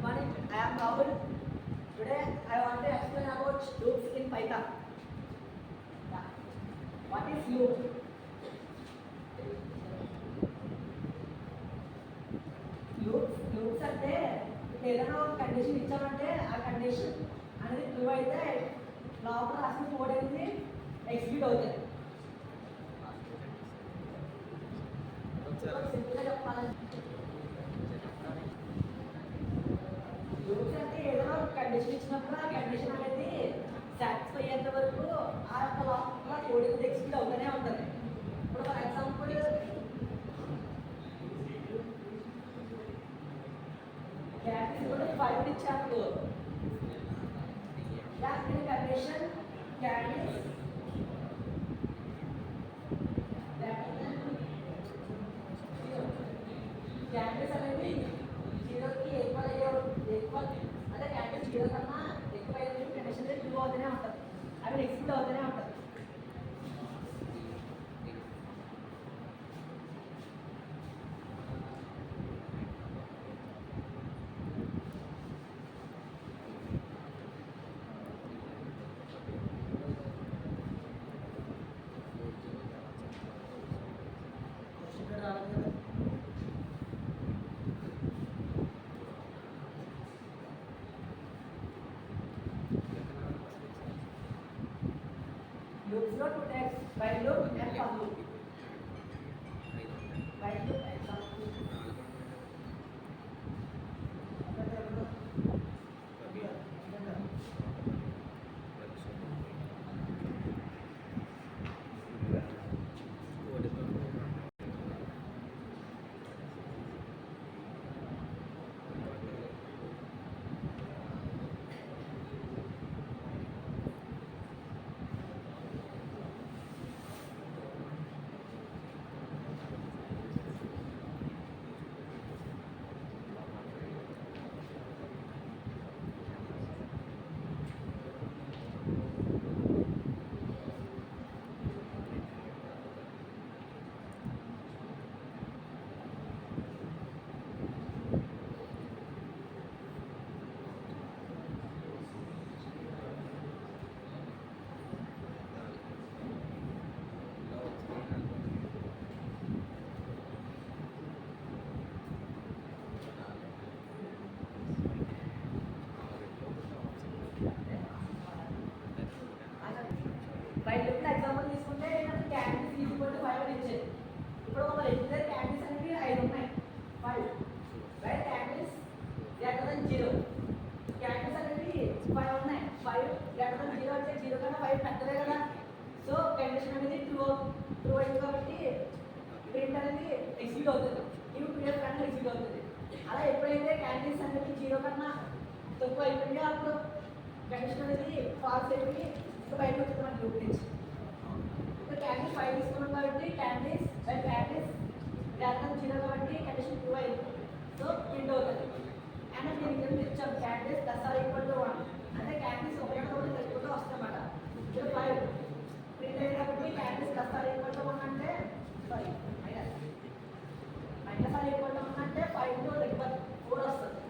morning. I am Rahul. Today I want to explain about loops in Python. Yeah. What is loop? Loops అంటే ఏదైనా ఒక condition ఇచ్చామంటే ఆ condition అనేది true అయితే లోపల రాసిన కోడ్ అనేది ఎగ్జిక్యూట్ అవుతుంది. సింపుల్గా చెప్పాలంటే లూప్స్ అంటే ఏదైనా ఒక కండిషన్ ఇచ్చినప్పుడు ఆ కండిషన్ అనేది సాటిస్ఫై అయ్యేంత వరకు ఆ యొక్క లోపల కోడ్ అనేది ఎగ్జిక్యూట్ అవుతూనే ఉంటుంది. ఇప్పుడు ఫర్ ఎగ్జాంపుల్ ఫైవ్ ఇచ్చాను కండిషన్ క్యాడిస్ క్యాడిస్ అనేది జీరోకి ఈక్వల్ అంటే క్యాడిస్ జీరో కన్నా ఎక్కువ అయితే కండిషన్ ట్రూ అవుతూనే ఉంటుంది, అవి ఎగ్జిక్యూట్ అవుతూనే ఉంటుంది. Loops not to text by loop and for loop. By loop and for loop. బయట ఎగ్జాంపుల్ తీసుకుంటే క్యాండిస్ ఈక్వల్ టు 5 అని ఇచ్చేది. ఇప్పుడు ఒక రెగ్యులర్ క్యాండిస్ అనేవి 5 ఉన్నాయి, 5 రైట్. క్యాండిస్ గ్రేటర్ దెన్ 0, క్యాండిస్ అనేవి 5 ఉన్నాయి, 5 గ్రేటర్ దెన్ 0 అంటే 0 కన్నా 5 పెద్దదే కదా. సో కండిషన్ అనేది ట్రూ అయింది కాబట్టి ప్రింట్ అనేది ఎగ్జిక్యూట్ అవుతుంది, ఇవి ప్రింట్ కన్నా ఎగ్జిక్యూట్ అవుతుంది. అలా ఎప్పుడైతే క్యాండిస్ అనేది 0 కన్నా తక్కువ అయిపోయిందో అప్పుడు కండిషన్ అనేది ఫాల్స్ అయిపోయి బయటకు వచ్చింది మనకి లూప్ నుంచి. ఇప్పుడు క్యాండిస్ 5 తీసుకున్నాం కాబట్టి క్యాండిస్ గ్రేటర్ దెన్ 0 కాబట్టి కండిషన్ ట్రూ అయింది, సో ప్రింట్ అవుతుంది. అండ్ దీనికి ఇచ్చాం క్యాండిస్ +=1 అంటే క్యాండిస్ ఒకటి తెలుసుకుంటూ వస్తుందన్నమాట. ఇప్పుడు 5 ప్రింట్ అయ్యింది కాబట్టి క్యాండిస్ +=1 అంటే సారీ -=1 అంటే 5 తో = 4 వస్తుంది.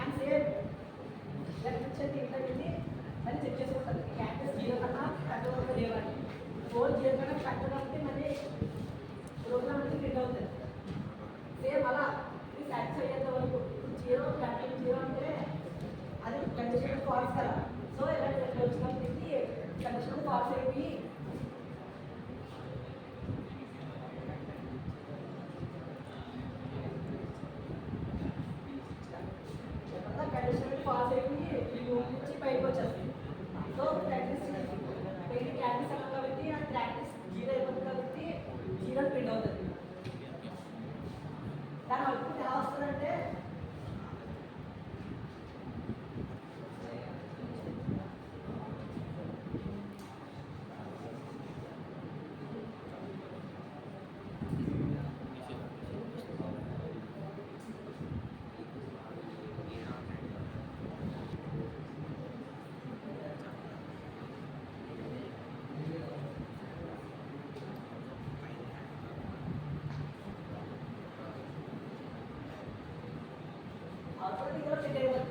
అండ్ సేమ్ వచ్చేది ఏంటంటే మళ్ళీ చెక్ చేసుకుంటుంది క్యాండిస్ 0 కన్నా పెద్దగా లేవాలి, 4 0 కన్నా పెద్దగా ఉంటే మళ్ళీ ప్రోగ్రామ్ అనేది ప్రింట్ అవుతుంది. సేమ్ అలా ఇది సాటిస్ఫై అయ్యేంత వరకు 0 అంటే అది కండిషన్ ఫాల్స్ కదా. సో ఇలా వచ్చినప్పటికీ కండిషన్ ఫాల్స్ అయిపోయి కండిషన్ ఫాల్స్ అయిపోయి ఈ లూప్ నుంచి బయటకు వచ్చేస్తుంది. సో ప్రాక్టీస్ క్యాండిస్ అన్నాం కాబట్టి ఆ ప్రాక్టీస్ 0 అయిపోతుంది కాబట్టి 0 ప్రింట్ అవుతుంది. దాని అవుట్పుట్ ఎలా వస్తుందంటే ఆటోమేటిక్గా సెట్ అయిపోతుంది